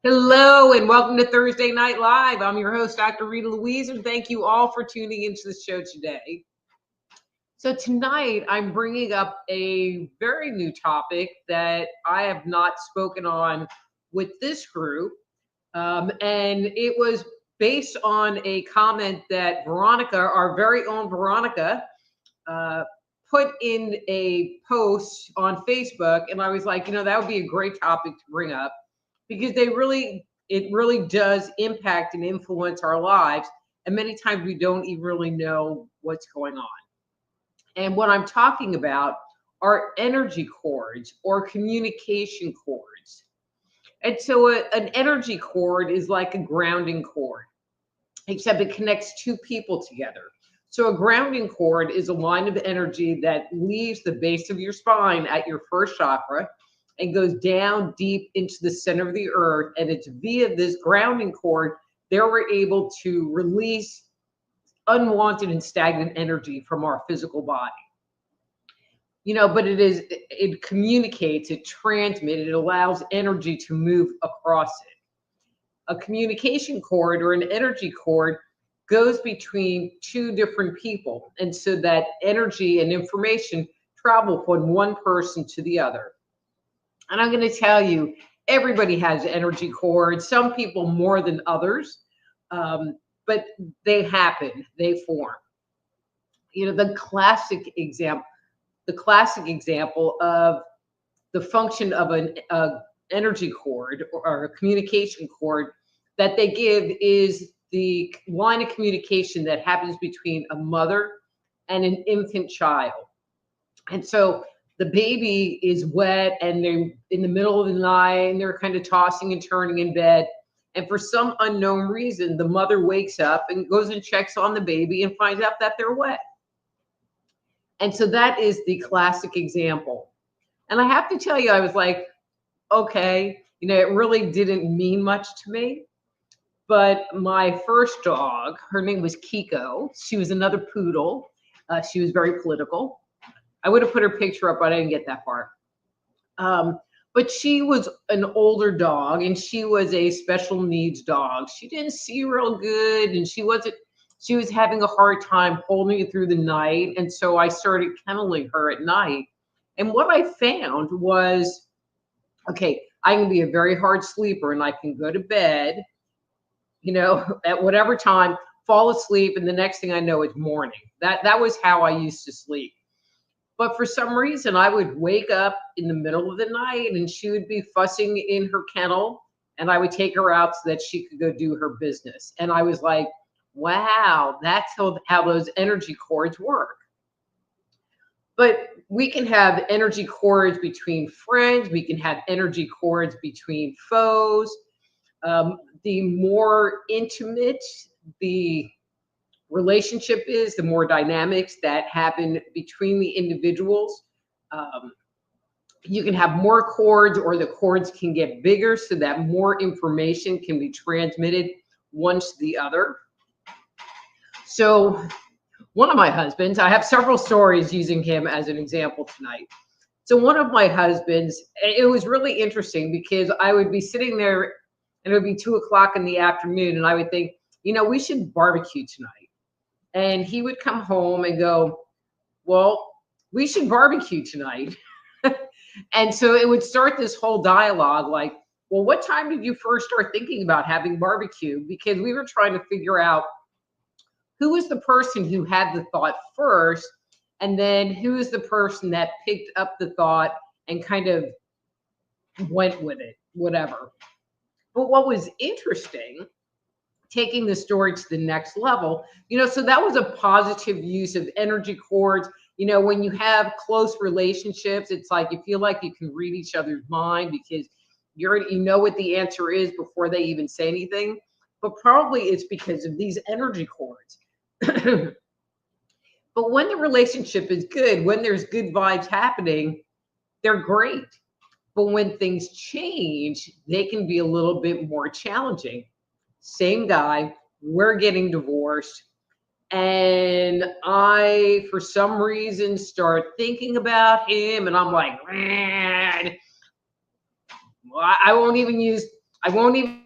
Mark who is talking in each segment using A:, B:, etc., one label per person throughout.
A: Hello and welcome to Thursday Night Live. I'm your host, Dr. Rita Louise, and thank you all for tuning into the show today. So tonight I'm bringing up a very new topic that I have not spoken on with this group, and it was based on a comment that Veronica, our very own Veronica, put in a post on Facebook, and I was like, that would be a great topic to bring up. Because it really does impact and influence our lives. And many times we don't even really know what's going on. And what I'm talking about are energy cords or communication cords. And so an energy cord is like a grounding cord, except it connects two people together. So a grounding cord is a line of energy that leaves the base of your spine at your first chakra and goes down deep into the center of the earth. And it's via this grounding cord that we're able to release unwanted and stagnant energy from our physical body. But it communicates, it transmits, it allows energy to move across it. A communication cord or an energy cord goes between two different people. And so that energy and information travel from one person to the other. And I'm going to tell you, everybody has energy cords, some people more than others, but they happen, they form. The classic example of the function of an energy cord or a communication cord that they give is the line of communication that happens between a mother and an infant child. And so the baby is wet and they're in the middle of the night and they're kind of tossing and turning in bed. And for some unknown reason, the mother wakes up and goes and checks on the baby and finds out that they're wet. And so that is the classic example. And I have to tell you, I was like, okay, it really didn't mean much to me. But my first dog, her name was Kiko. She was another poodle. She was very political. I would have put her picture up, but I didn't get that far. But she was an older dog and she was a special needs dog. She didn't see real good and she was having a hard time holding it through the night. And so I started kenneling her at night. And what I found was, okay, I can be a very hard sleeper and I can go to bed, at whatever time, fall asleep. And the next thing I know, it's morning. That was how I used to sleep. But for some reason, I would wake up in the middle of the night and she would be fussing in her kennel and I would take her out so that she could go do her business. And I was like, wow, that's how those energy cords work. But we can have energy cords between friends. We can have energy cords between foes. The more intimate the relationship is, the more dynamics that happen between the individuals. You can have more cords or the cords can get bigger so that more information can be transmitted one to the other. So one of my husbands, I have several stories using him as an example tonight. So one of my husbands, it was really interesting because I would be sitting there and it would be 2:00 in the afternoon and I would think, we should barbecue tonight. And he would come home and go, well, we should barbecue tonight. And so it would start this whole dialogue like, well, what time did you first start thinking about having barbecue? Because we were trying to figure out who was the person who had the thought first, and then who is the person that picked up the thought and kind of went with it, whatever. But what was interesting, taking the story to the next level, so that was a positive use of energy cords. You know, when you have close relationships, it's like you feel like you can read each other's mind because you know what the answer is before they even say anything. But probably it's because of these energy cords. But when the relationship is good, when there's good vibes happening, they're great. But when things change, they can be a little bit more challenging. Same guy, we're getting divorced. And I, for some reason, start thinking about him, and I'm like, man, I won't even use, I won't even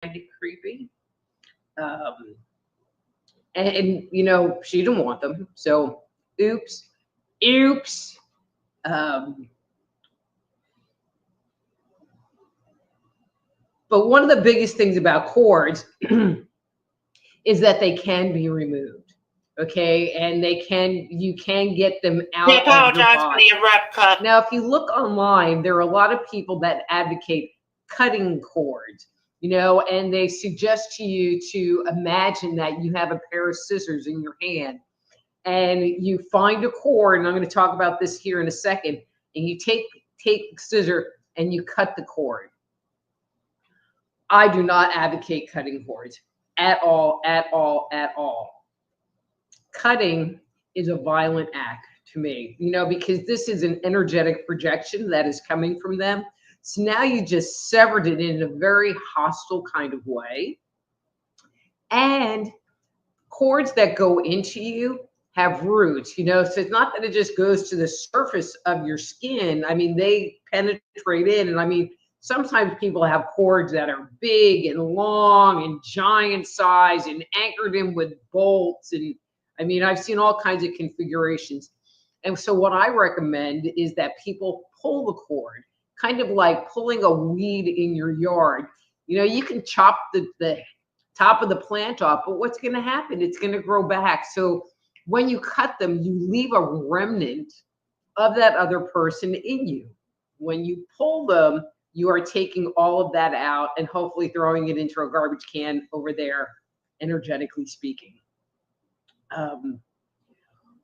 A: find it creepy. Um, and you know, she didn't want them. So, oops, oops. Um, but one of the biggest things about cords is that they can be removed. Okay, and you can get them
B: We
A: out of your
B: apologize for
A: body.
B: the abrupt cut.
A: Now, if you look online, there are a lot of people that advocate cutting cords, and they suggest to you to imagine that you have a pair of scissors in your hand and you find a cord, and I'm going to talk about this here in a second, and you take scissor and you cut the cord. I do not advocate cutting cords at all, at all, at all. Cutting is a violent act to me, because this is an energetic projection that is coming from them. So now you just severed it in a very hostile kind of way. And cords that go into you have roots, so it's not that it just goes to the surface of your skin. I mean, they penetrate in. And I mean, sometimes people have cords that are big and long and giant size and anchored in with bolts. And I mean, I've seen all kinds of configurations. And so what I recommend is that people pull the cord, kind of like pulling a weed in your yard. You can chop the top of the plant off, but what's going to happen? It's going to grow back. So when you cut them, you leave a remnant of that other person in you. When you pull them, you are taking all of that out and hopefully throwing it into a garbage can over there, energetically speaking.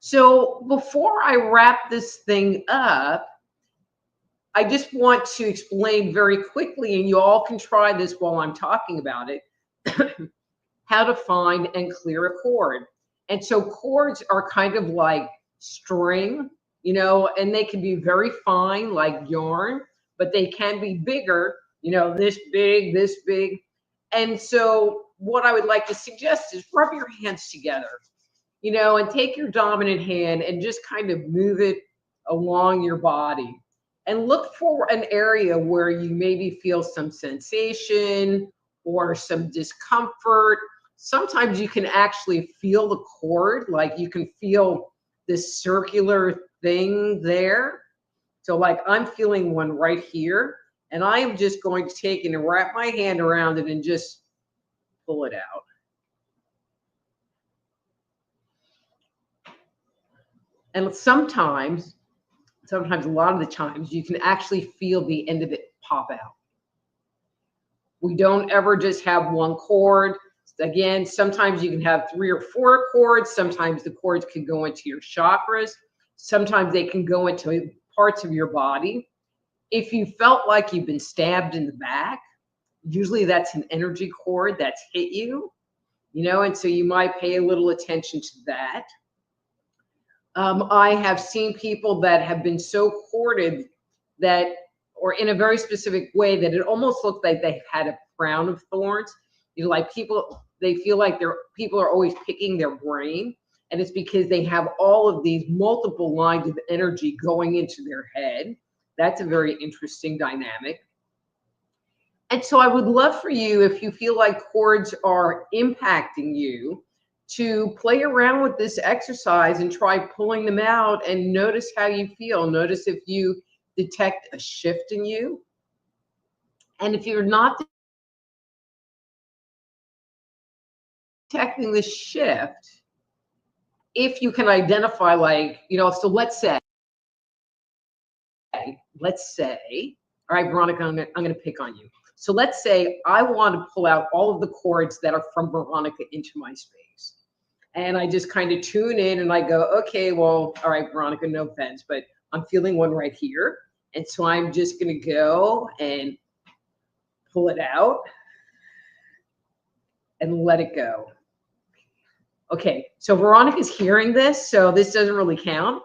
A: So before I wrap this thing up, I just want to explain very quickly, and you all can try this while I'm talking about it, how to find and clear a cord. And so cords are kind of like string, and they can be very fine like yarn, but they can be bigger, this big, this big. And so what I would like to suggest is rub your hands together, and take your dominant hand and just kind of move it along your body and look for an area where you maybe feel some sensation or some discomfort. Sometimes you can actually feel the cord, like you can feel this circular thing there. So like I'm feeling one right here, and I am just going to take it and wrap my hand around it and just pull it out. And sometimes, a lot of the times, you can actually feel the end of it pop out. We don't ever just have one cord. Again, sometimes you can have 3 or 4 cords. Sometimes the cords can go into your chakras. Sometimes they can go into parts of your body. If you felt like you've been stabbed in the back, usually that's an energy cord that's hit you, and so you might pay a little attention to that. I have seen people that have been so corded that, or in a very specific way, that it almost looks like they've had a crown of thorns. Like they feel like people are always picking their brain, and it's because they have all of these multiple lines of energy going into their head. That's a very interesting dynamic. And so I would love for you, if you feel like cords are impacting you, to play around with this exercise and try pulling them out and notice how you feel. Notice if you detect a shift in you. And if you're not detecting the shift, if you can identify, like, so let's say, all right, Veronica, I'm going to pick on you. So let's say I want to pull out all of the cords that are from Veronica into my space. And I just kind of tune in and I go, okay, well, all right, Veronica, no offense, but I'm feeling one right here. And so I'm just going to go and pull it out and let it go. Okay, so Veronica's hearing this, so this doesn't really count.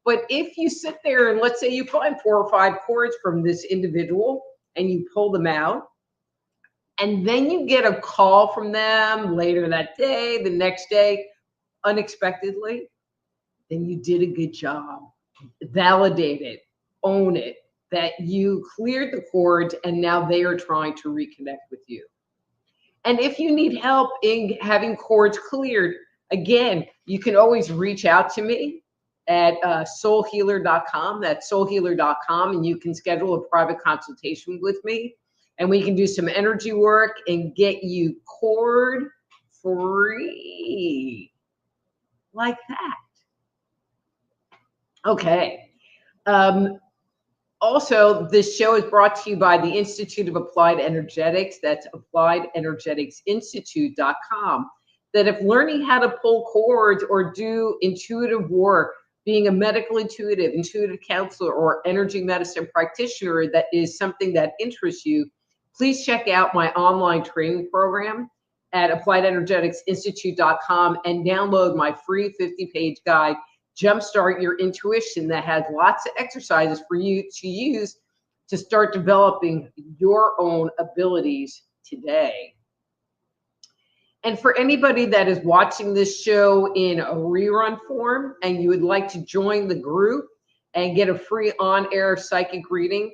A: But if you sit there and let's say you find 4 or 5 cords from this individual and you pull them out, and then you get a call from them later that day, the next day, unexpectedly, then you did a good job. Validate it, own it, that you cleared the cords and now they are trying to reconnect with you. And if you need help in having cords cleared, again, you can always reach out to me at soulhealer.com. That's soulhealer.com, and you can schedule a private consultation with me, and we can do some energy work and get you cord free. like that. Okay. Also, this show is brought to you by the Institute of Applied Energetics. That's appliedenergeticsinstitute.com. That if learning how to pull cords or do intuitive work, being a medical intuitive counselor, or energy medicine practitioner, that is something that interests you, please check out my online training program at appliedenergeticsinstitute.com and download my free 50-page guide, Jumpstart Your Intuition, that has lots of exercises for you to use to start developing your own abilities today. And for anybody that is watching this show in a rerun form and you would like to join the group and get a free on-air psychic reading,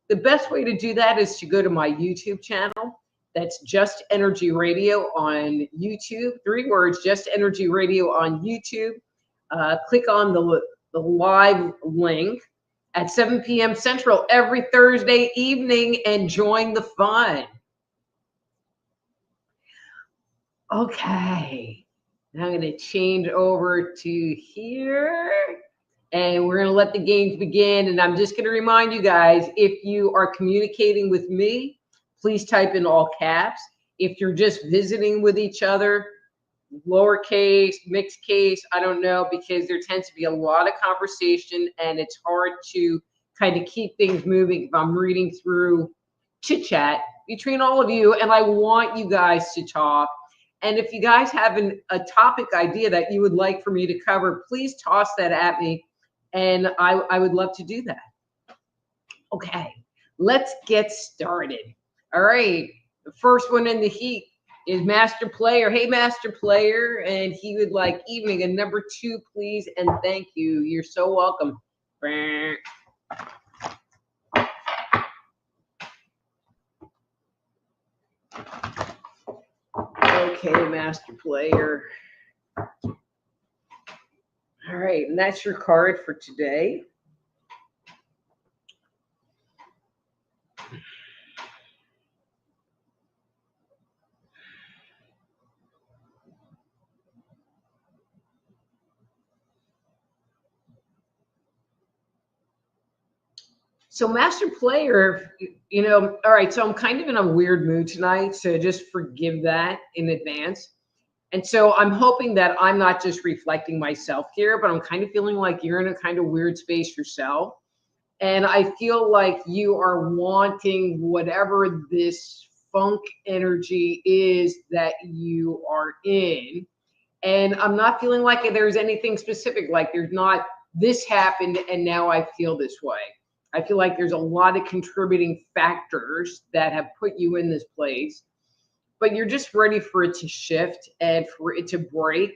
A: the best way to do that is to go to my YouTube channel. That's Just Energy Radio on YouTube. 3 words, Just Energy Radio on YouTube. Click on the live link at 7 p.m. Central every Thursday evening and join the fun. Okay, now I'm going to change over to here and we're going to let the games begin. And I'm just going to remind you guys, if you are communicating with me, please type in all caps. If you're just visiting with each other, lowercase, mixed case, I don't know, because there tends to be a lot of conversation and it's hard to kind of keep things moving if I'm reading through chit chat between all of you, and I want you guys to talk. And if you guys have a topic idea that you would like for me to cover, please toss that at me and I would love to do that. Okay, let's get started. All right, the first one in the heat is Master Player. Hey, Master Player, and he would like evening and number 2, please, and thank you. You're so welcome. Okay, Master Player. All right, and that's your card for today. So Master Player, you know, all right, so I'm kind of in a weird mood tonight, so just forgive that in advance. And so I'm hoping that I'm not just reflecting myself here, but I'm kind of feeling like you're in a kind of weird space yourself. And I feel like you are wanting whatever this funk energy is that you are in. And I'm not feeling like there's anything specific, like there's not this happened and now I feel this way. I feel like there's a lot of contributing factors that have put you in this place, but you're just ready for it to shift and for it to break.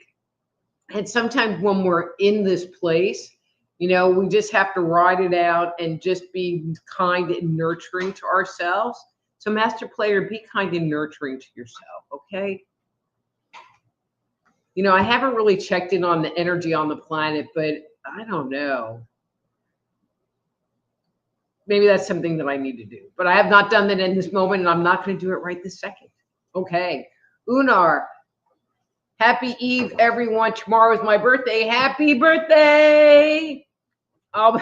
A: And sometimes when we're in this place, you know, we just have to ride it out and just be kind and nurturing to ourselves. So Master Player, be kind and nurturing to yourself, okay? You know, I haven't really checked in on the energy on the planet, but I don't know. Maybe that's something that I need to do, but I have not done that in this moment, and I'm not going to do it right this second. Okay. Unar, happy Eve, everyone. Tomorrow is my birthday. Happy birthday. I'll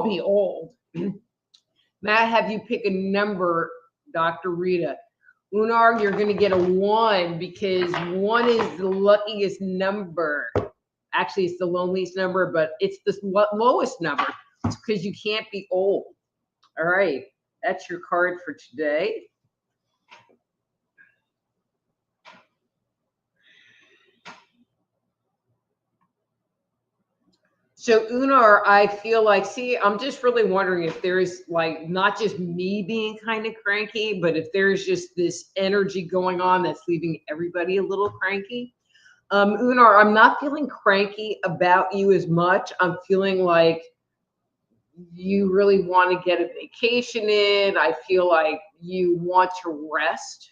A: be old. May I have you pick a number, Dr. Rita? Unar, you're going to get a 1 because 1 is the luckiest number. Actually, it's the loneliest number, but it's the lowest number. It's because you can't be old. All right, that's your card for today. So Unar, I feel like, see, I'm just really wondering if there's like not just me being kind of cranky, but if there's just this energy going on that's leaving everybody a little cranky. Unar, I'm not feeling cranky about you as much. I'm feeling like you really want to get a vacation in. I feel like you want to rest.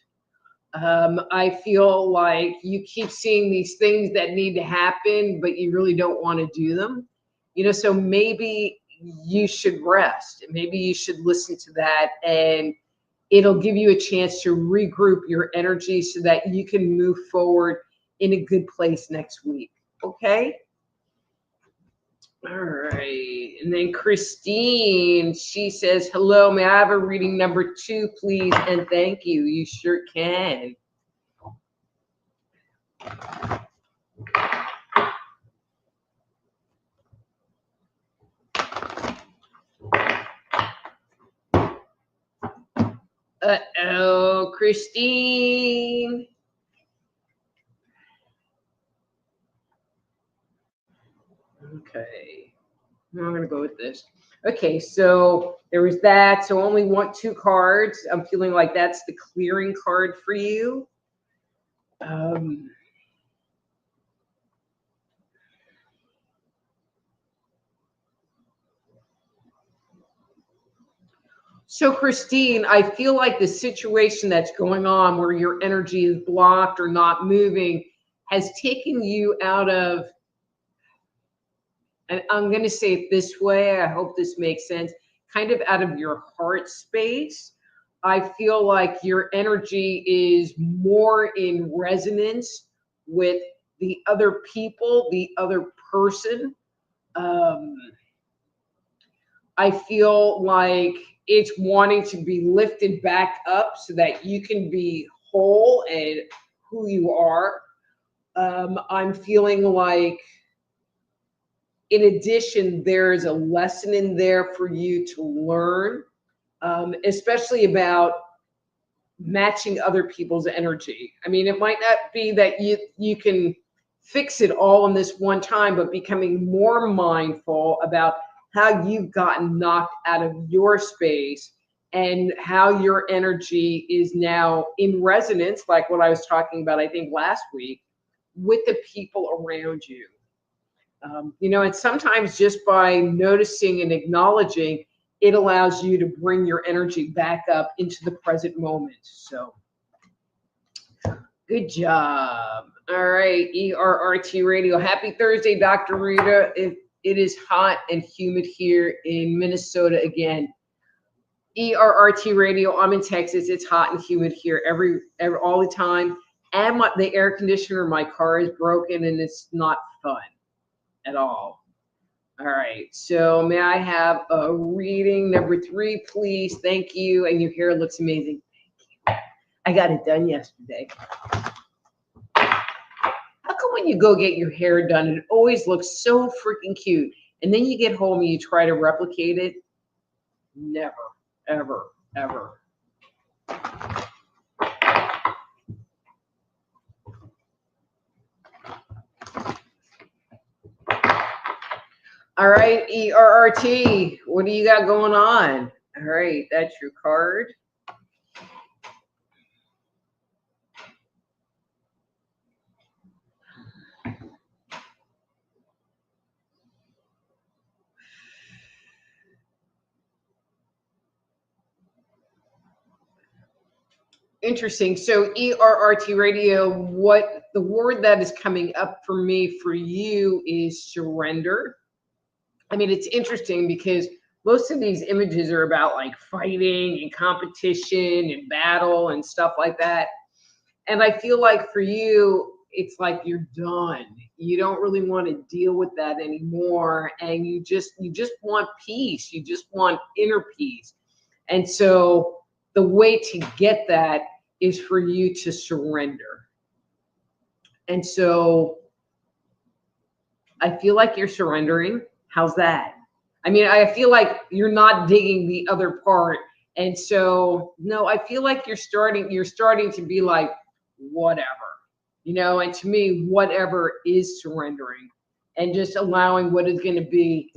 A: I feel like you keep seeing these things that need to happen, but you really don't want to do them. You know, so maybe you should rest. Maybe you should listen to that, and it'll give you a chance to regroup your energy so that you can move forward in a good place next week. Okay? All right. And then Christine, she says, hello, may I have a reading number 2, please? And thank you. You sure can. Uh-oh, Christine. Okay. I'm going to go with this. Okay, so there was that. So only 2 cards. I'm feeling like that's the clearing card for you. So Christine, I feel like the situation that's going on where your energy is blocked or not moving has taken you out of, and I'm going to say it this way, I hope this makes sense, kind of out of your heart space. I feel like your energy is more in resonance with the other people, the other person. I feel like it's wanting to be lifted back up so that you can be whole and who you are. I'm feeling like, in addition, there's a lesson in there for you to learn, especially about matching other people's energy. I mean, it might not be that you can fix it all in this one time, but becoming more mindful about how you've gotten knocked out of your space and how your energy is now in resonance, like what I was talking about, I think last week, with the people around you. And sometimes just by noticing and acknowledging, it allows you to bring your energy back up into the present moment. So good job. All right, ERRT Radio. Happy Thursday, Dr. Rita. It is hot and humid here in Minnesota again. ERRT Radio. I'm in Texas. It's hot and humid here all the time. And the air conditioner in my car is broken, and it's not fun at all. All right. So may I have a reading number 3, please? Thank you. And your hair looks amazing. Thank you. I got it done yesterday. How come when you go get your hair done, it always looks so freaking cute, and then you get home and you try to replicate it? Never, ever, ever. All right, ERRT, what do you got going on? All right, that's your card. Interesting. So ERRT Radio, what the word that is coming up for me for you is surrender. I mean, it's interesting because most of these images are about like fighting and competition and battle and stuff like that. And I feel like for you, it's like you're done. You don't really want to deal with that anymore. And you just want peace. You just want inner peace. And so the way to get that is for you to surrender. And so I feel like you're surrendering. How's that? I mean, I feel like you're not digging the other part. And so, no, I feel like you're starting to be like, whatever, and to me, whatever is surrendering and just allowing what is going to be.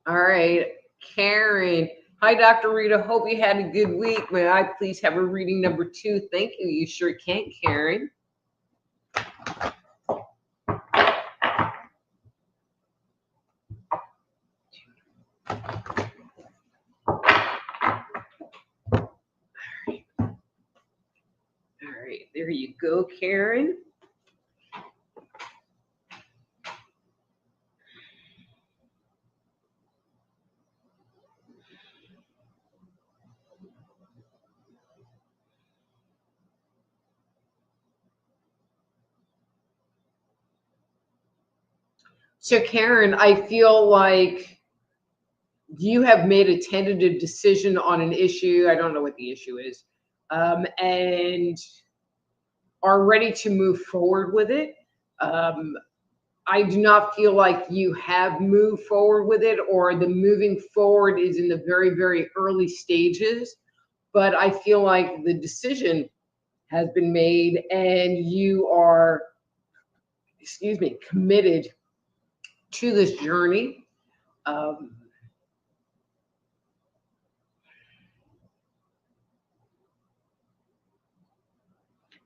A: All right, Karen. Hi, Dr. Rita. Hope you had a good week. May I please have a reading number 2? Thank you. You sure can, Karen. All right, there you go, Karen. So Karen, I feel like you have made a tentative decision on an issue. I don't know what the issue is, and are ready to move forward with it. Um, I do not feel like you have moved forward with it, or the moving forward is in the very, very early stages. But I feel like the decision has been made and you are, excuse me, committed to this journey. Um,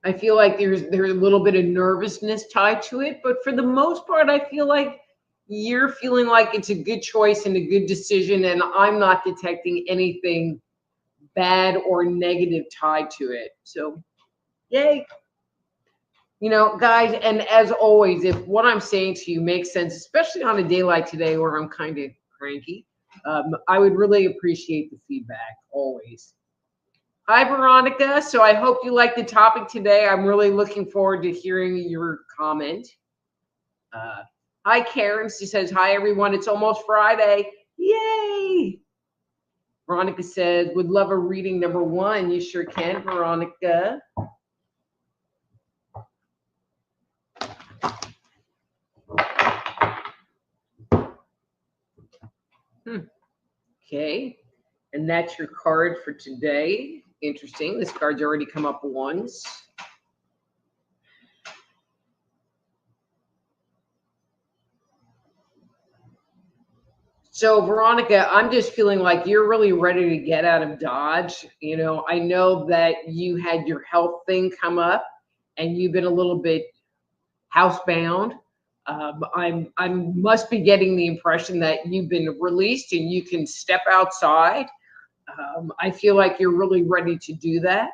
A: I feel like there's a little bit of nervousness tied to it, but for the most part, I feel like you're feeling like it's a good choice and a good decision, and I'm not detecting anything bad or negative tied to it. So, yay. You know, guys, and as always, if what I'm saying to you makes sense, especially on a day like today where I'm kind of cranky, I would really appreciate the feedback always. Hi, Veronica. So I hope you like the topic today. I'm really looking forward to hearing your comment. Hi, Karen. She says, hi, everyone. It's almost Friday. Yay. Veronica says, would love a reading number 1. You sure can, Veronica. Okay. And that's your card for today. Interesting. This card's already come up once. So, Veronica, I'm just feeling like you're really ready to get out of Dodge. You know, I know that you had your health thing come up and you've been a little bit housebound. I must be getting the impression that you've been released and you can step outside. I feel like you're really ready to do that.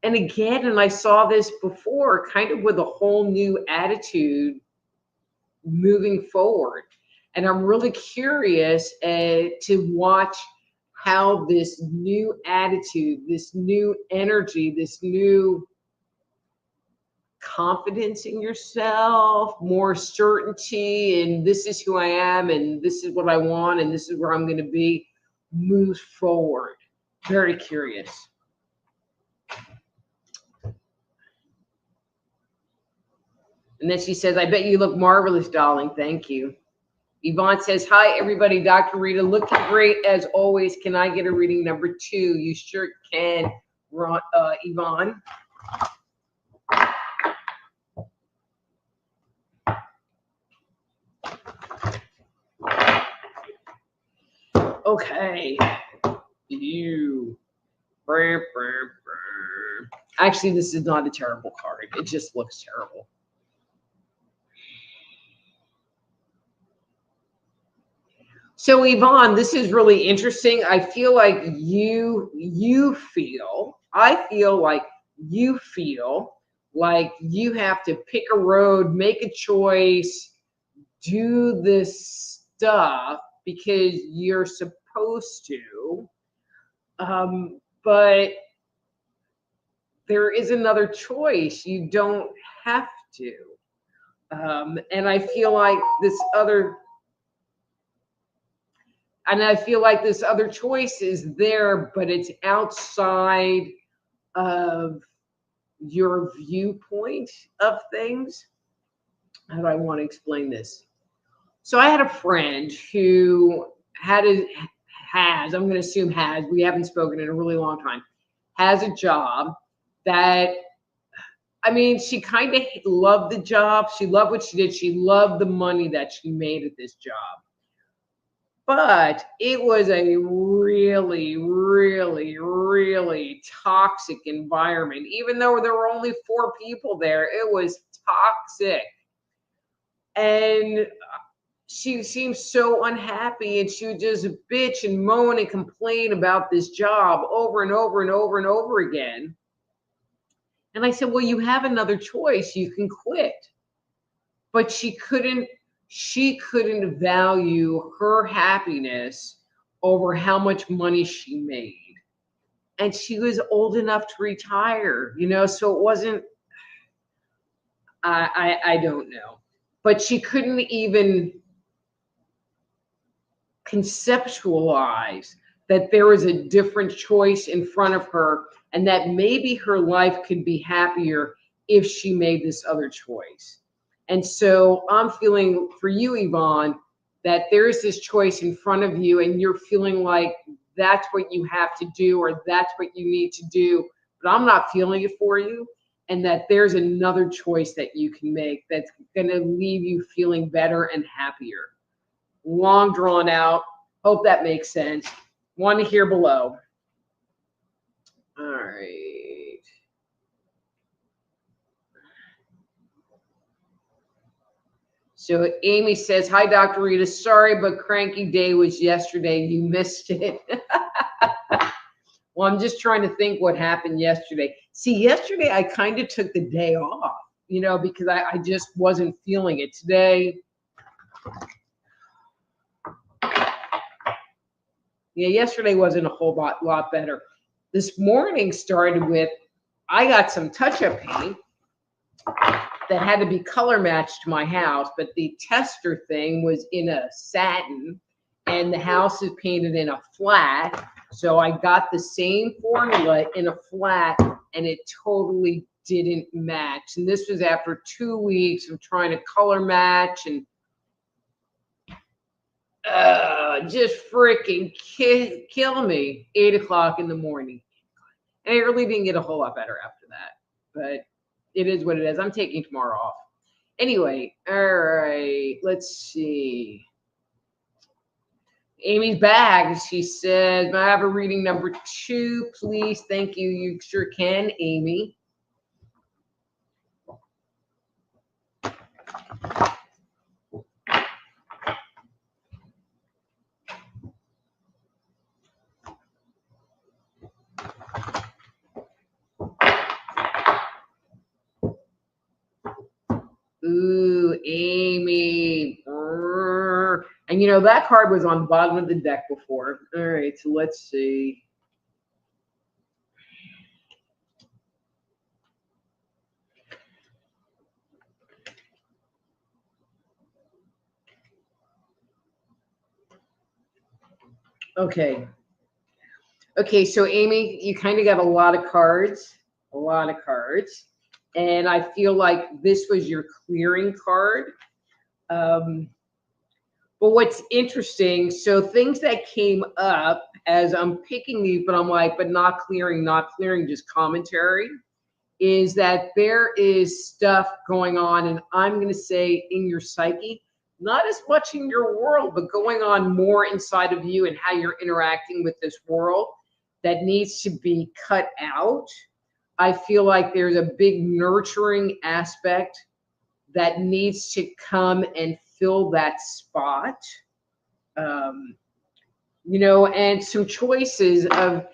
A: And again, and I saw this before, kind of with a whole new attitude moving forward. And I'm really curious to watch how this new attitude, this new energy, this new confidence in yourself, more certainty, and this is who I am, and this is what I want, and this is where I'm going to be, moves forward. Very curious. And then she says, I bet you look marvelous, darling. Thank you. Yvonne says, hi, everybody. Dr. Rita, looking great as always. Can I get a reading number 2? You sure can, Yvonne. Okay. You. Actually, this is not a terrible card. It just looks terrible. So Yvonne, this is really interesting. I feel like I feel like you feel like you have to pick a road, make a choice, do this stuff because you're supposed to. But there is another choice. You don't have to. And I feel like this other choice is there, but it's outside of your viewpoint of things. How do I want to explain this? So I had a friend who I'm going to assume we haven't spoken in a really long time, has a job that, I mean, she kind of loved the job. She loved what she did. She loved the money that she made at this job. But it was a really, really, really toxic environment. Even though there were only 4 people there, it was toxic. And she seemed so unhappy, and she would just bitch and moan and complain about this job over and over and over and over again. And I said, well, you have another choice. You can quit. But she couldn't value her happiness over how much money she made. And she was old enough to retire, you know, so it wasn't, I don't know. But she couldn't even conceptualize that there was a different choice in front of her and that maybe her life could be happier if she made this other choice. And so I'm feeling for you, Yvonne, that there's this choice in front of you and you're feeling like that's what you have to do or that's what you need to do, but I'm not feeling it for you. And that there's another choice that you can make that's going to leave you feeling better and happier. Long drawn out. Hope that makes sense. Want to hear below. All right. So Amy says, hi, Dr. Rita. Sorry, but cranky day was yesterday. You missed it. Well, I'm just trying to think what happened yesterday. See, yesterday I kind of took the day off, you know, because I just wasn't feeling it. Today, yeah, yesterday wasn't a whole lot better. This morning started with, I got some touch-up paint that had to be color matched to my house, but the tester thing was in a satin and the house is painted in a flat. So I got the same formula in a flat and it totally didn't match. And this was after 2 weeks of trying to color match and just freaking kill me. 8 o'clock in the morning. And I really didn't get a whole lot better after that, but it is what it is. I'm taking tomorrow off. Anyway, all right, let's see. Amy's back. She said, I have a reading number 2, please. Thank you. You sure can, Amy. Ooh, Amy. And you know, that card was on the bottom of the deck before. All right, so let's see. Okay. Okay, so Amy, you kind of got a lot of cards. And I feel like this was your clearing card. But what's interesting, so things that came up as I'm picking these, but I'm like, but not clearing, just commentary, is that there is stuff going on, and I'm going to say in your psyche, not as much in your world, but going on more inside of you and how you're interacting with this world that needs to be cut out. I feel like there's a big nurturing aspect that needs to come and fill that spot, you know, and some choices of,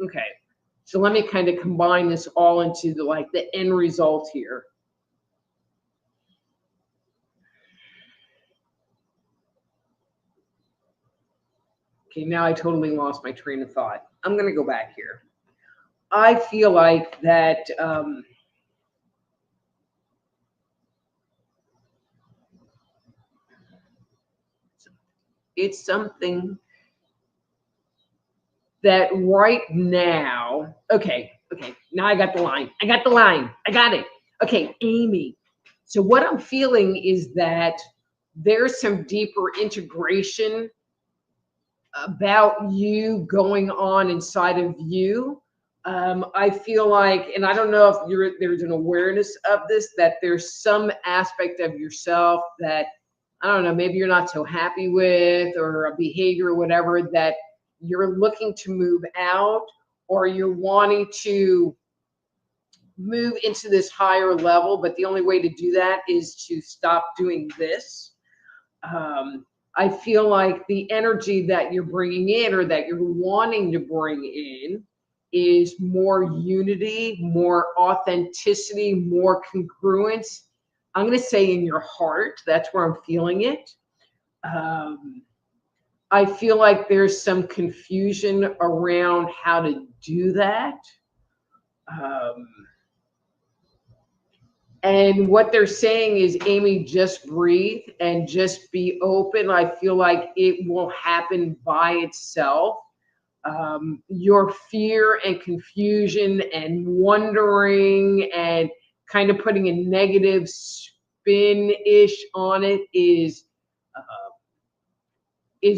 A: okay, so let me kind of combine this all into the end result here. Okay, now I totally lost my train of thought. I'm going to go back here. I feel like that it's something that right now, okay, now I got the line. I got it. Okay, Amy. So what I'm feeling is that there's some deeper integration about you going on inside of you. I feel like, and I don't know if there's an awareness of this, that there's some aspect of yourself that, I don't know, maybe you're not so happy with, or a behavior or whatever, that you're looking to move out, or you're wanting to move into this higher level, but the only way to do that is to stop doing this. I feel like the energy that you're bringing in, or that you're wanting to bring in, is more unity, more authenticity, more congruence. I'm going to say in your heart, that's where I'm feeling it. I feel like there's some confusion around how to do that. And what they're saying is, Amy, just breathe and just be open. I feel like it will happen by itself. Your fear and confusion and wondering and kind of putting a negative spin-ish on it is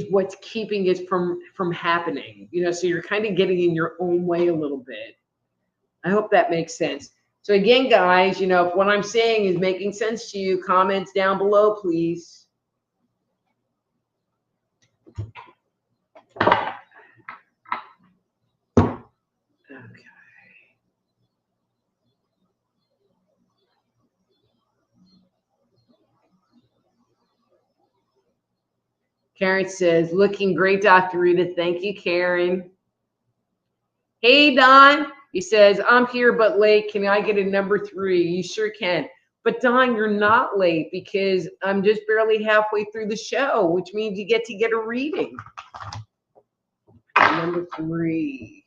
A: what's keeping it from happening. So you're kind of getting in your own way a little bit. I hope that makes sense. So again, guys, if what I'm saying is making sense to you, comments down below, please. Okay. Karen says, looking great, Dr. Rita. Thank you, Karen. Hey, Don. He says, I'm here but late. Can I get a number 3? You sure can. But Don, you're not late because I'm just barely halfway through the show, which means you get to get a reading. Number 3.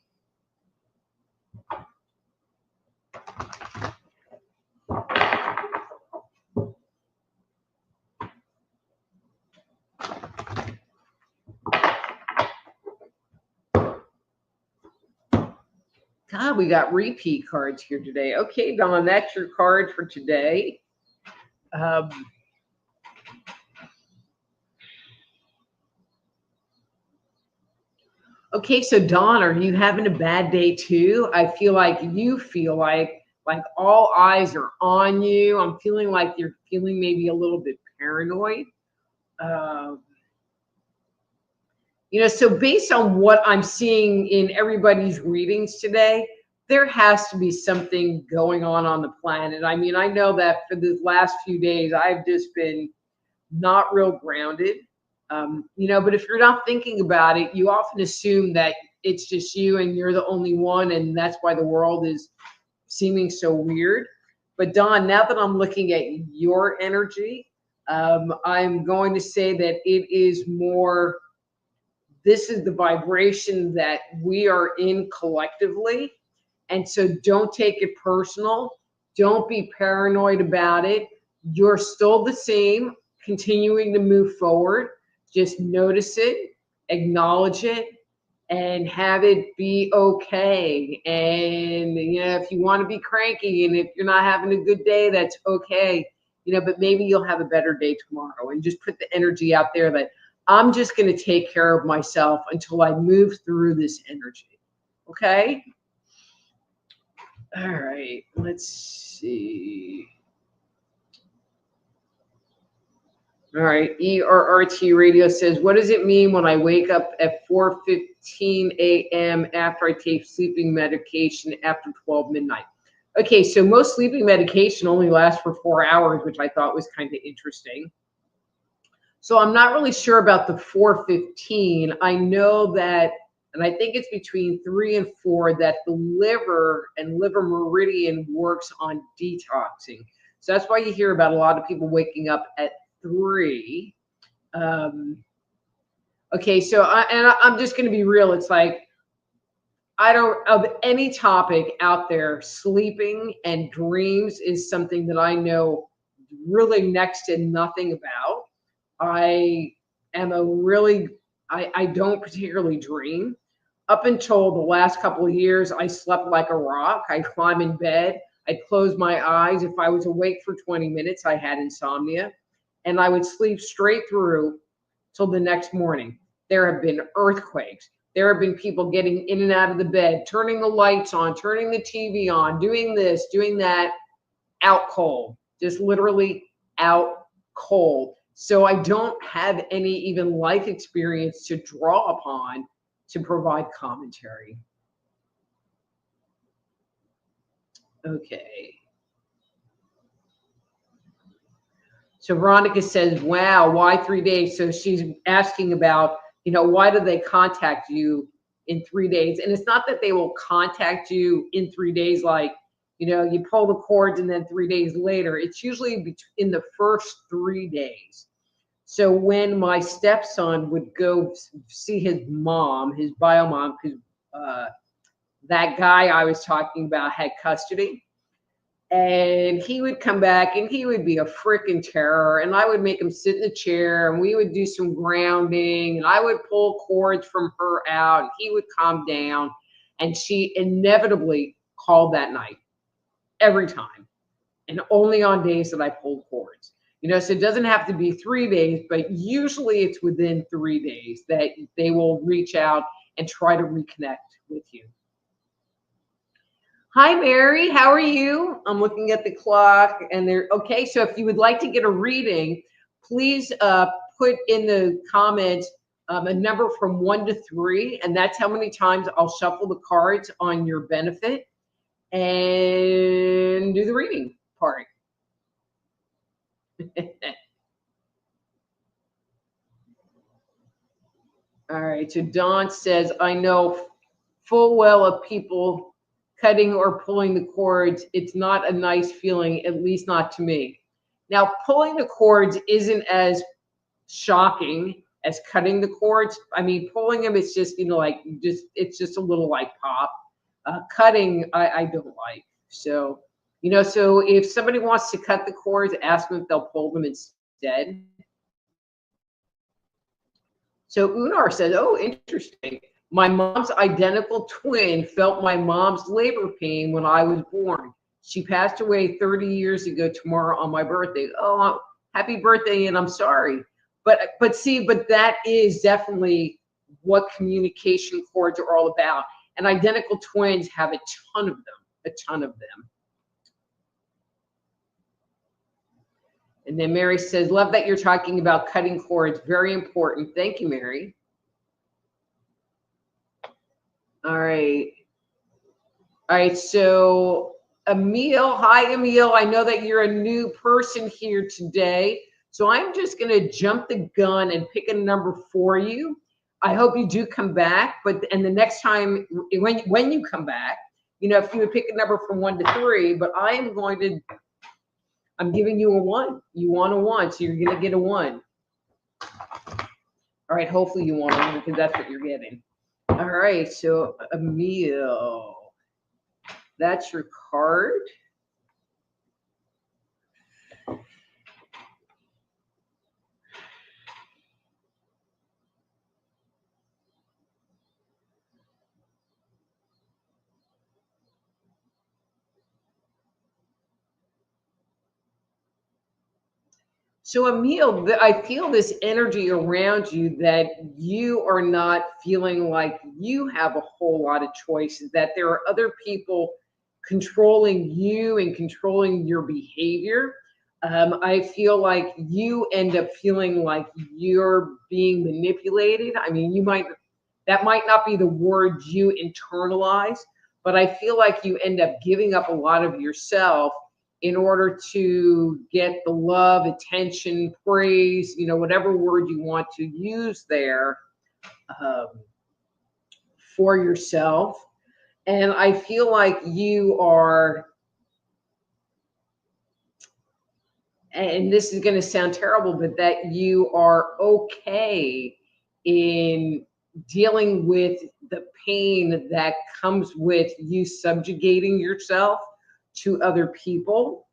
A: God, we got repeat cards here today. Okay, Don, that's your card for today. Okay, so Don, are you having a bad day too? I feel like you feel like all eyes are on you. I'm feeling like you're feeling maybe a little bit paranoid. So based on what I'm seeing in everybody's readings today, there has to be something going on the planet. I mean, I know that for the last few days, I've just been not real grounded. But if you're not thinking about it, you often assume that it's just you and you're the only one, and that's why the world is seeming so weird. But Don, now that I'm looking at your energy, I'm going to say that it is more, this is the vibration that we are in collectively. And so don't take it personal. Don't be paranoid about it. You're still the same, continuing to move forward. Just notice it, acknowledge it, and have it be okay. And, if you want to be cranky and if you're not having a good day, that's okay. But maybe you'll have a better day tomorrow, and just put the energy out there that I'm just going to take care of myself until I move through this energy. Okay? All right, let's see. All right, ERRT radio says, what does it mean when I wake up at 4:15 a.m. after I take sleeping medication after 12 midnight? Okay, so most sleeping medication only lasts for 4 hours, which I thought was kind of interesting. So I'm not really sure about the 4:15. I know that, and I think it's between 3 and 4, that the liver and liver meridian works on detoxing. So that's why you hear about a lot of people waking up at 3. Okay, so I'm just going to be real. It's like, of any topic out there, sleeping and dreams is something that I know really next to nothing about. I don't particularly dream. Up until the last couple of years, I slept like a rock. I'd climb in bed. I'd close my eyes. If I was awake for 20 minutes, I had insomnia. And I would sleep straight through till the next morning. There have been earthquakes. There have been people getting in and out of the bed, turning the lights on, turning the TV on, doing this, doing that, out cold. Just literally out cold. So I don't have any even life experience to draw upon to provide commentary. Okay. So Veronica says, wow, why 3 days? So she's asking about, why do they contact you in 3 days? And it's not that they will contact you in 3 days, like, you pull the cords and then 3 days later. It's usually in the first 3 days. So when my stepson would go see his mom, his bio mom, because that guy I was talking about had custody. And he would come back and he would be a freaking terror. And I would make him sit in the chair and we would do some grounding and I would pull cords from her out and he would calm down. And she inevitably called that night every time. And only on days that I pulled cords. So it doesn't have to be 3 days, but usually it's within 3 days that they will reach out and try to reconnect with you. Hi, Mary. How are you? I'm looking at the clock and they're okay. So if you would like to get a reading, please put in the comments a number from 1 to 3, and that's how many times I'll shuffle the cards on your benefit and do the reading part. All right. So Dawn says, I know full well of people cutting or pulling the cords. It's not a nice feeling, at least not to me. Now, pulling the cords isn't as shocking as cutting the cords. I mean, pulling them, it's just, it's just a little like pop. Cutting, I don't like. So, so if somebody wants to cut the cords, ask them if they'll pull them instead. So Unar says, oh, interesting. My mom's identical twin felt my mom's labor pain when I was born. She passed away 30 years ago tomorrow on my birthday. Oh, happy birthday, and I'm sorry. But that is definitely what communication cords are all about. And identical twins have a ton of them. And then Mary says, love that you're talking about cutting cords. Very important. Thank you, Mary. All right. So Emil, hi, Emil. I know that you're a new person here today. So I'm just going to jump the gun and pick a number for you. I hope you do come back. And the next time, when you come back, if you would pick a number from 1 to 3, but I'm giving you a 1. You want a 1, so you're going to get a 1. All right, hopefully you want a 1 because that's what you're getting. All right, so Emil, that's your card. So Emil, I feel this energy around you that you are not feeling like you have a whole lot of choices, that there are other people controlling you and controlling your behavior. I feel like you end up feeling like you're being manipulated. I mean, that might not be the word you internalize, but I feel like you end up giving up a lot of yourself in order to get the love, attention, praise, whatever word you want to use there for yourself. And I feel like you are, and this is going to sound terrible, but that you are okay in dealing with the pain that comes with you subjugating yourself to other people.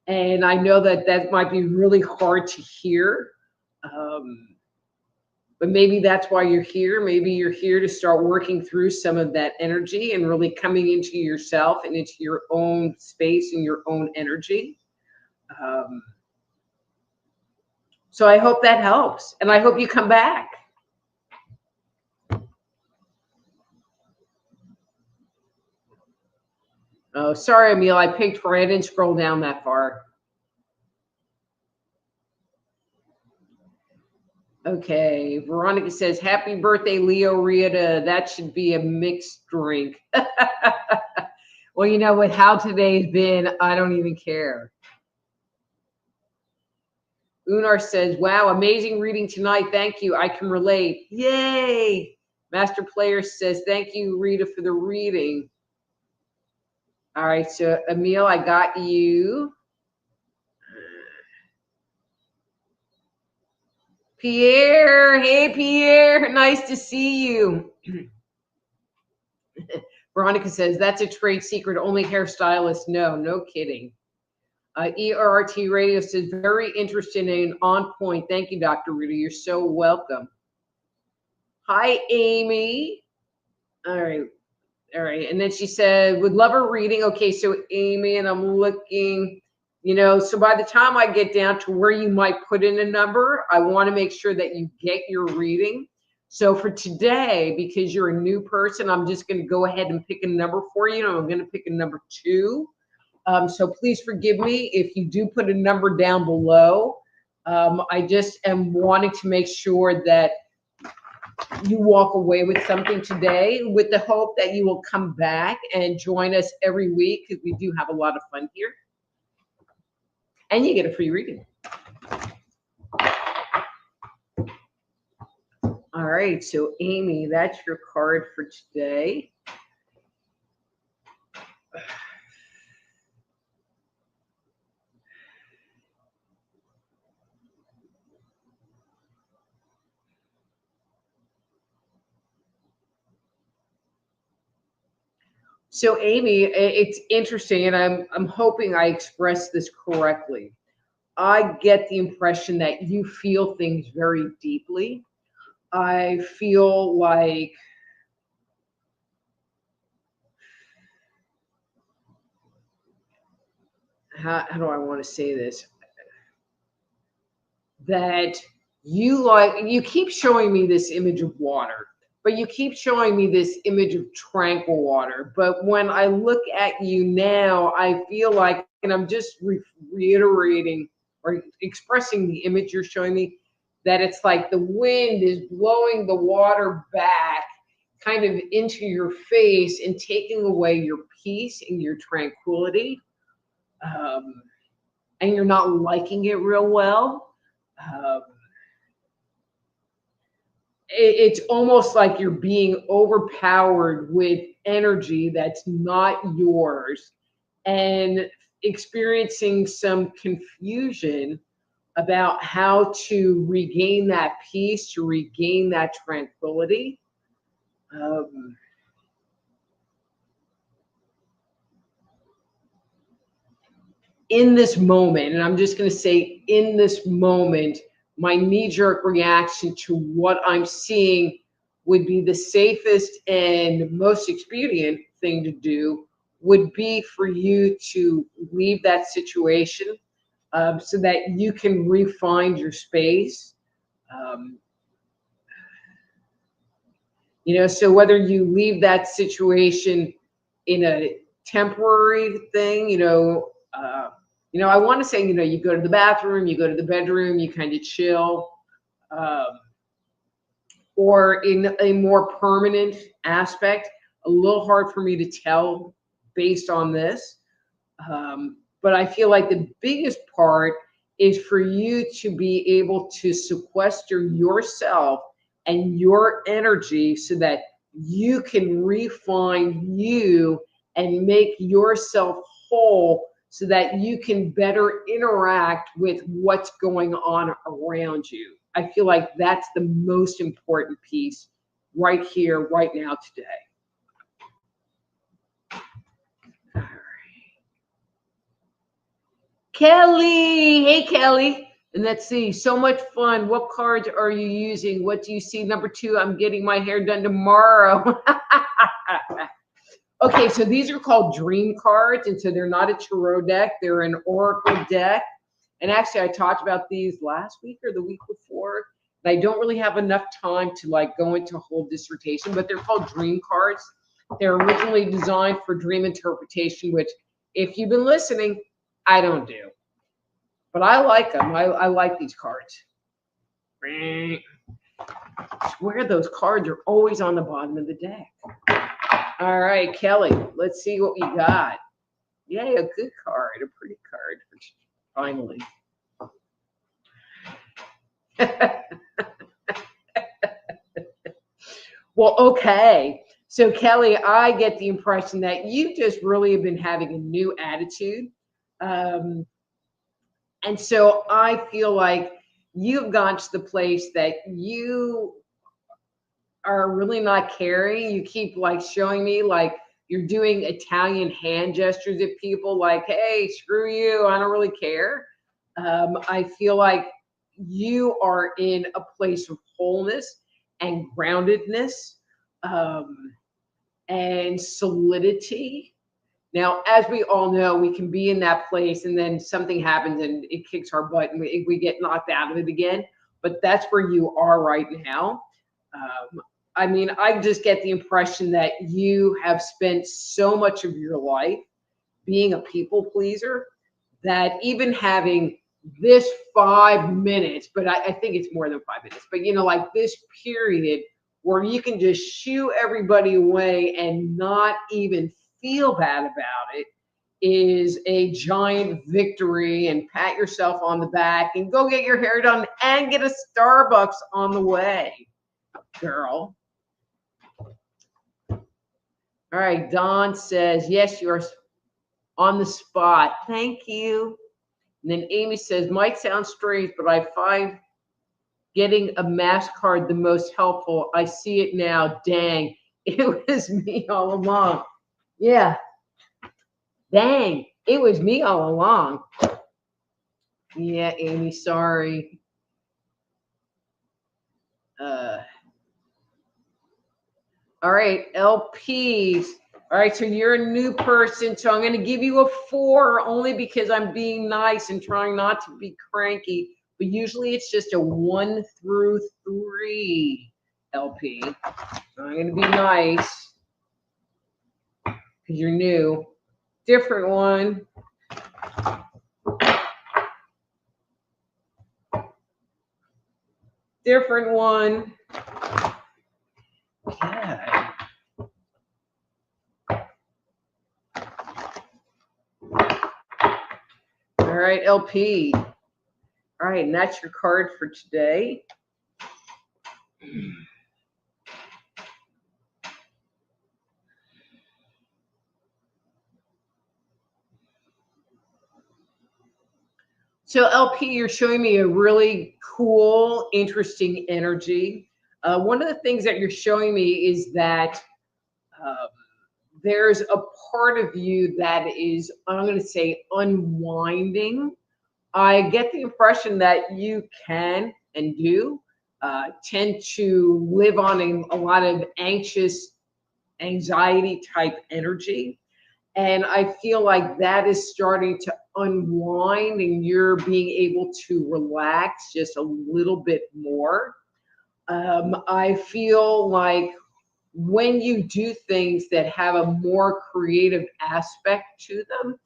A: And I know that might be really hard to hear, but maybe that's why you're here. Maybe you're here to start working through some of that energy and really coming into yourself and into your own space and your own energy. So I hope that helps, and I hope you come back. Oh, sorry, Emil, I picked for I didn't scroll down that far. Okay, Veronica says, happy birthday, Leo Rita. That should be a mixed drink. Well, you know what, how today's been, I don't even care. Unar says, wow, amazing reading tonight. Thank you. I can relate. Yay. Master Player says, thank you, Rita, for the reading. All right, so Emil, I got you. Pierre, hey Pierre, nice to see you. Veronica says, that's a trade secret. Only hairstylists know. No kidding. ERRT Radio says, very interesting and on point. Thank you, Dr. Rita. You're so welcome. Hi, Amy. All right. All right. And then she said, would love a reading. Okay, so Amy, and I'm looking, so by the time I get down to where you might put in a number, I want to make sure that you get your reading. So for today, because you're a new person, I'm just going to go ahead and pick a number for you. I'm going to pick a number 2. So please forgive me if you do put a number down below. I just am wanting to make sure that you walk away with something today, with the hope that you will come back and join us every week, because we do have a lot of fun here. And you get a free reading. All right, so Amy, that's your card for today. So Amy, it's interesting, and I'm hoping I expressed this correctly. I get the impression that you feel things very deeply. I feel like how do I want to say this? That you keep showing me this image of water, but you keep showing me this image of tranquil water. But when I look at you now, I feel like, and I'm just reiterating or expressing the image you're showing me, that it's like the wind is blowing the water back kind of into your face and taking away your peace and your tranquility. And you're not liking it real well. It's almost like you're being overpowered with energy that's not yours and experiencing some confusion about how to regain that peace, to regain that tranquility. In this moment, and I'm just going to say in this moment, my knee-jerk reaction to what I'm seeing would be the safest and most expedient thing to do would be for you to leave that situation so that you can re-find your space. So whether you leave that situation in a temporary thing, I want to say, you go to the bathroom, you go to the bedroom, you kind of chill, or in a more permanent aspect, a little hard for me to tell based on this. But I feel like the biggest part is for you to be able to sequester yourself and your energy so that you can refine you and make yourself whole so that you can better interact with what's going on around you. I feel like that's the most important piece right here, right now, today. All right. Kelly, hey Kelly. And let's see, so much fun. What cards are you using? What do you see? Number 2, I'm getting my hair done tomorrow. Okay, so these are called dream cards, and so they're not a tarot deck, they're an oracle deck. And actually, I talked about these last week or the week before. And I don't really have enough time to go into a whole dissertation, but they're called dream cards. They're originally designed for dream interpretation, which, if you've been listening, I don't do. But I like them. I like these cards. I swear those cards are always on the bottom of the deck. All right, Kelly, let's see what we got. Yay, a good card, a pretty card, finally. Well, okay. So, Kelly, I get the impression that you just really have been having a new attitude. And so I feel like you've gone to the place that you are really not caring. You keep showing me You're doing Italian hand gestures at people like, hey, screw you, I don't really care. I feel like you are in a place of wholeness and groundedness, and solidity. Now, as we all know, we can be in that place and then something happens and it kicks our butt and we get knocked out of it again. But that's where you are right now. I mean, I just get the impression that you have spent so much of your life being a people pleaser that even having this 5 minutes, but I think it's more than 5 minutes, but like this period where you can just shoo everybody away and not even feel bad about it is a giant victory, and pat yourself on the back and go get your hair done and get a Starbucks on the way, girl. All right, Don says, yes, you're on the spot. Thank you. And then Amy says, might sound strange, but I find getting a mask card the most helpful. I see it now. Dang, it was me all along. Yeah. Dang, it was me all along. Yeah, Amy, sorry. All right, LPs. All right, so you're a new person, so I'm going to give you a 4 only because I'm being nice and trying not to be cranky. But usually it's just a 1 through 3, LP. So I'm going to be nice because you're new. Different one. Different one. Okay. All right, LP. All right, and that's your card for today. So LP, you're showing me a really cool, interesting energy. One of the things that you're showing me is that there's a part of you that is, I'm going to say, unwinding. I get the impression that you can and do tend to live on a lot of anxiety type energy. And I feel like that is starting to unwind and you're being able to relax just a little bit more. I feel like when you do things that have a more creative aspect to them,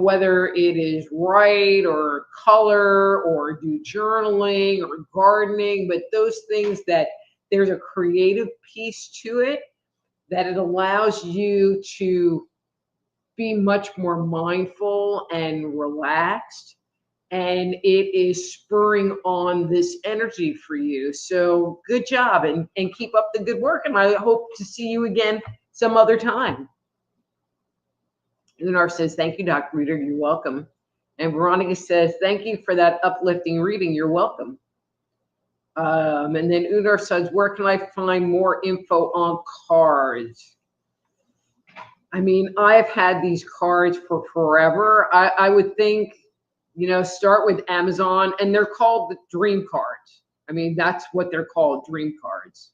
A: whether it is write or color or do journaling or gardening, but those things that there's a creative piece to it, that it allows you to be much more mindful and relaxed. And it is spurring on this energy for you. So good job and keep up the good work. And I hope to see you again some other time. Unar says, thank you, Dr. Rita. You're welcome. And Veronica says, thank you for that uplifting reading. You're welcome. And then Unar says, where can I find more info on cards? I mean, I've had these cards for forever. I would think, start with Amazon, and they're called the dream cards. I mean, that's what they're called, dream cards.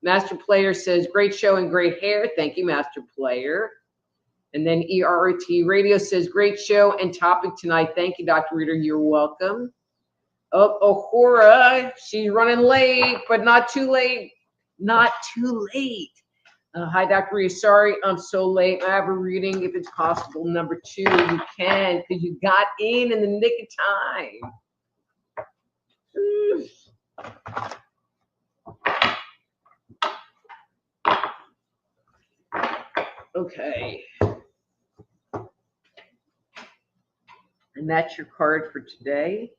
A: Master Player says, great show and great hair. Thank you, Master Player. And then ERRT Radio says, great show and topic tonight. Thank you, Dr. Rita. You're welcome. Oh, Ohura, she's running late, but not too late. Not too late. Hi, Dr. Rita. Sorry I'm so late. I have a reading. If it's possible, number 2, you can, because you got in the nick of time. Okay. And that's your card for today.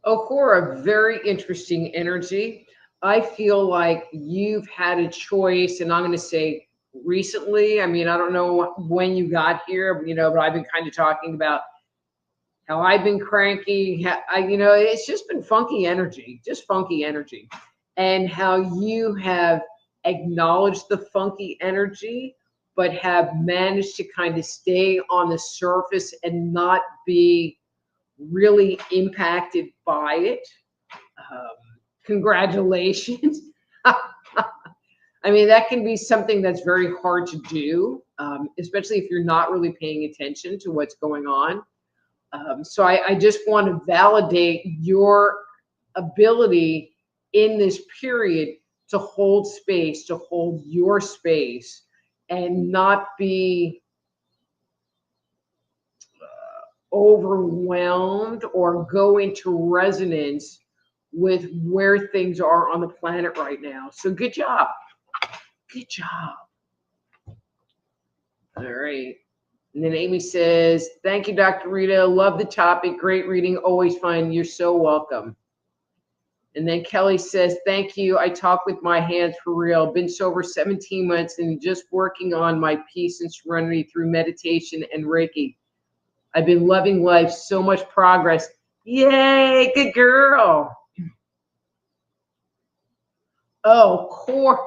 A: Ohura, very interesting energy. I feel like you've had a choice, and I'm going to say recently. I mean, I don't know when you got here, but I've been kind of talking about how I've been cranky. It's just been funky energy, just funky energy. And how you have acknowledged the funky energy, but have managed to kind of stay on the surface and not be really impacted by it. Congratulations. I mean, that can be something that's very hard to do, especially if you're not really paying attention to what's going on. So I just want to validate your ability in this period to hold space, to hold your space, and not be overwhelmed or go into resonance with where things are on the planet right now. So good job. Good job. All right. And then Amy says, thank you, Dr. Rita. Love the topic. Great reading. Always fun. You're so welcome. And then Kelly says, thank you. I talk with my hands for real. Been sober 17 months and just working on my peace and serenity through meditation and Reiki. I've been loving life. So much progress. Yay. Good girl. Oh, cord.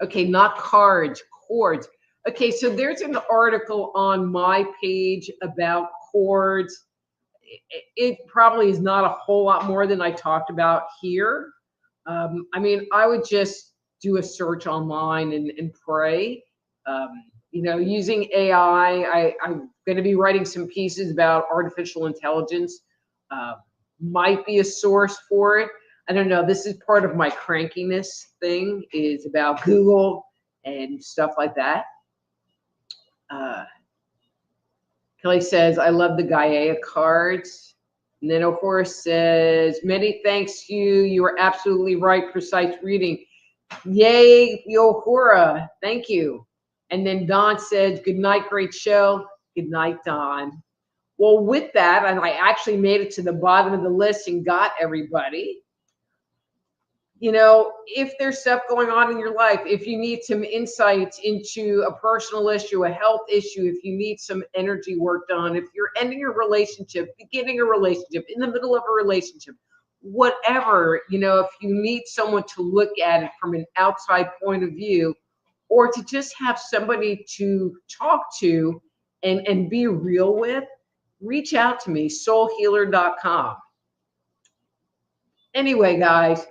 A: Okay, not cards, cords. Okay, so there's an article on my page about cords. It probably is not a whole lot more than I talked about here. I mean, I would just do a search online and pray. Using AI, I'm going to be writing some pieces about artificial intelligence. Might be a source for it. I don't know. This is part of my crankiness thing, is about Google and stuff like that. Kelly says, I love the Gaia cards. And then Ohora says, many thanks to you. You are absolutely right. Precise reading. Yay, Ohora. Thank you. And then Don said, good night, great show. Good night, Don. Well, with that, and I actually made it to the bottom of the list and got everybody. If there's stuff going on in your life, if you need some insights into a personal issue, a health issue, if you need some energy work done, if you're ending a relationship, beginning a relationship, in the middle of a relationship, whatever, if you need someone to look at it from an outside point of view, or to just have somebody to talk to and be real with, reach out to me, soulhealer.com. Anyway, guys,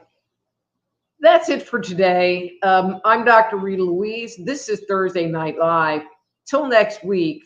A: that's it for today. I'm Dr. Rita Louise. This is Thursday Night Live. Till next week.